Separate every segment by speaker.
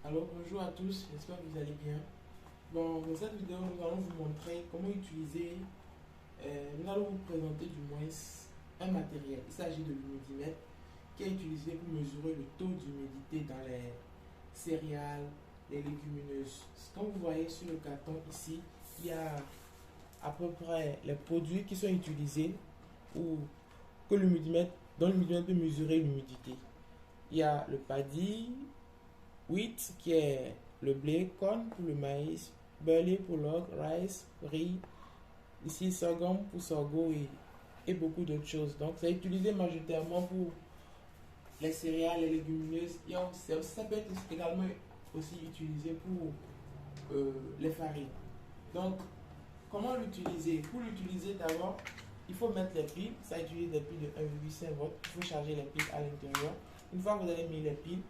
Speaker 1: Alors bonjour à tous, j'espère que vous allez bien. Bon, dans cette vidéo, nous allons vous montrer comment utiliser, nous allons vous présenter du moins un matériel. Il s'agit de l'humidimètre qui est utilisé pour mesurer le taux d'humidité dans les céréales, les légumineuses. Comme vous voyez sur le carton ici, il y a à peu près les produits qui sont utilisés ou que l'humidimètre, dont l'humidimètre peut mesurer l'humidité. Il y a le paddy, wheat qui est le blé, corn pour le maïs, barley pour l'orge, rice, riz, ici sorghum pour sorgho et beaucoup d'autres choses. Donc c'est utilisé majoritairement pour les céréales, les légumineuses. Ça peut être également aussi utilisé pour les farines. Donc comment l'utiliser? Pour l'utiliser d'abord, il faut mettre les piles. Ça utilise des piles de 1,5 volts. Il faut charger les piles à l'intérieur. Une fois que vous avez mis les piles,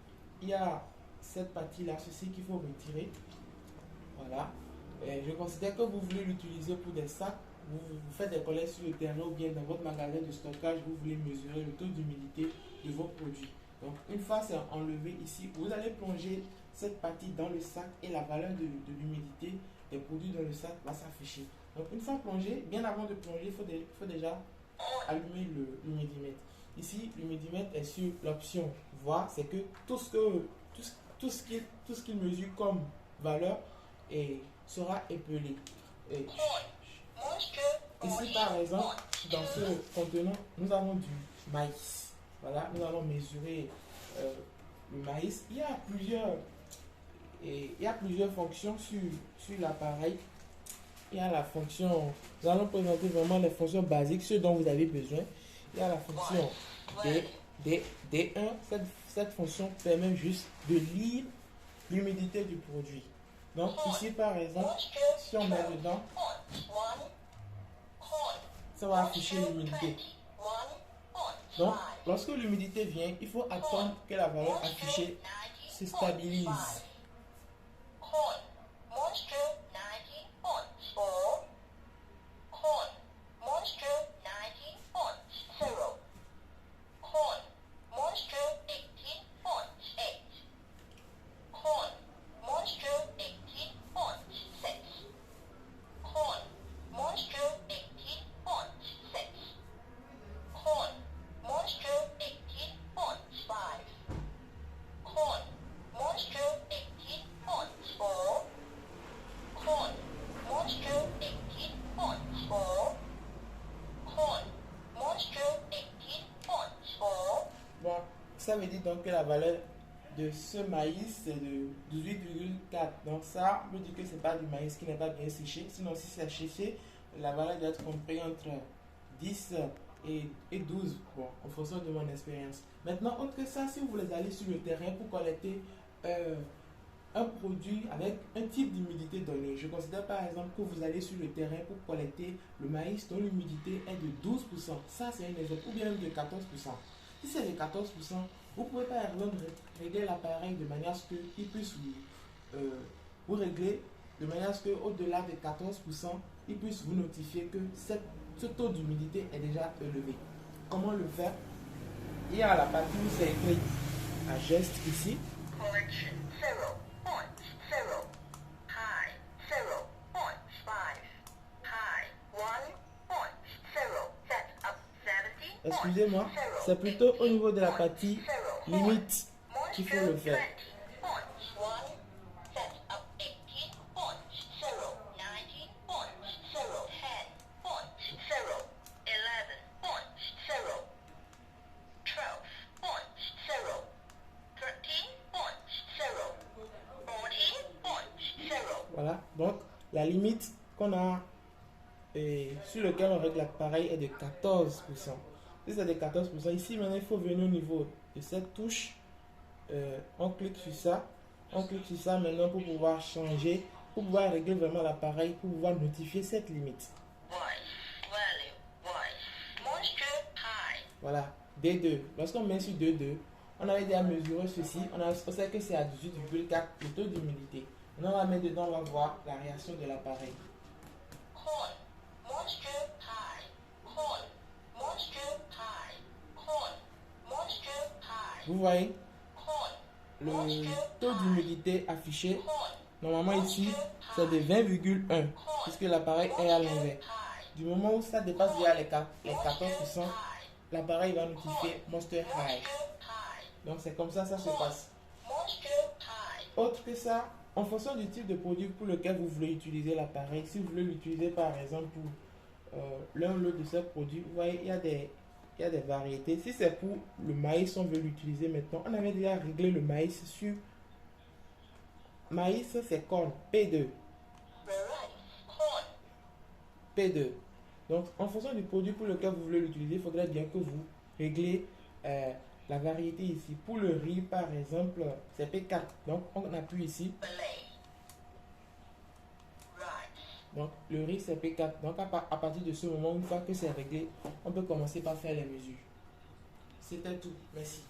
Speaker 1: il y a cette partie-là, ceci qu'il faut retirer. Voilà. Et je considère que vous voulez l'utiliser pour des sacs. Vous faites des collectes sur le terrain ou bien dans votre magasin de stockage, vous voulez mesurer le taux d'humidité de vos produits. Donc, une fois c'est enlevé ici, vous allez plonger cette partie dans le sac et la valeur de l'humidité des produits dans le sac va s'afficher. Donc, une fois plongé, bien avant de plonger, il faut déjà allumer l'humidimètre. Ici, l'humidimètre est sur l'option voir, c'est que tout ce qu'il mesure comme valeur sera épelé. Et ici, par exemple, dans ce contenant, nous avons du maïs. Voilà, nous allons mesurer le maïs. Il y a plusieurs fonctions sur l'appareil. Il y a la fonction, nous allons présenter vraiment les fonctions basiques, ce dont vous avez besoin. Il y a la fonction D1. Cette fonction permet juste de lire l'humidité du produit. Donc ici par exemple, si on met dedans, ça va afficher l'humidité. Donc lorsque l'humidité vient, il faut attendre que la valeur affichée se stabilise. Bon, ça veut dire donc que la valeur de ce maïs c'est de 18,4. Donc ça veut dire que ce n'est pas du maïs qui n'est pas bien séché. Sinon, si c'est séché, la valeur doit être comprise entre 10 et 12, bon, en fonction de mon expérience. Maintenant, autre que ça, si vous voulez aller sur le terrain pour collecter un produit avec un type d'humidité donné, je considère par exemple que vous allez sur le terrain pour collecter le maïs dont l'humidité est de 12%. Ça, c'est un exemple. Ou bien même de 14%. Si c'est de 14%, vous pouvez par exemple régler l'appareil de manière à ce qu'il puisse vous régler de manière à ce qu'au-delà de 14%, il puisse vous notifier que ce taux d'humidité est déjà élevé. Comment le faire? Il y a la partie où c'est écrit à geste ici. Correction 0.0 high 0.5 high 1.0 set up 70. Excusez-moi, c'est plutôt au niveau de la partie limite qu'il faut le faire. Voilà, donc la limite qu'on a sur lequel on règle l'appareil est de 14%. Si c'est de 14%, ici maintenant il faut venir au niveau de cette touche. On clique sur ça. On clique sur ça maintenant pour pouvoir changer, pour pouvoir régler vraiment l'appareil, pour pouvoir notifier cette limite. Voilà, D2. Lorsqu'on met sur D2, on avait déjà mesuré ceci. On sait que c'est à 18,4 le taux d'humidité. Maintenant, on va mettre dedans, on va voir la réaction de l'appareil. Vous voyez? le taux d'humidité affiché, normalement ici, c'est de 20,1 puisque l'appareil est à l'envers. Du moment où ça dépasse déjà les 14%, l'appareil va notifier Moisture High. Donc c'est comme ça se passe. Autre que ça, en fonction du type de produit pour lequel vous voulez utiliser l'appareil, si vous voulez l'utiliser par exemple pour l'un ou l'autre de ces produits, vous voyez, il y a des variétés. Si c'est pour le maïs, on veut l'utiliser maintenant. On avait déjà réglé le maïs sur maïs, c'est corn, P2. P2. Donc, en fonction du produit pour lequel vous voulez l'utiliser, il faudrait bien que vous réglez la variété ici. Pour le riz, par exemple, c'est P4. Donc, on appuie ici. Donc, le riz, c'est P4. Donc, à partir de ce moment, une fois que c'est réglé, on peut commencer par faire les mesures. C'était tout. Merci.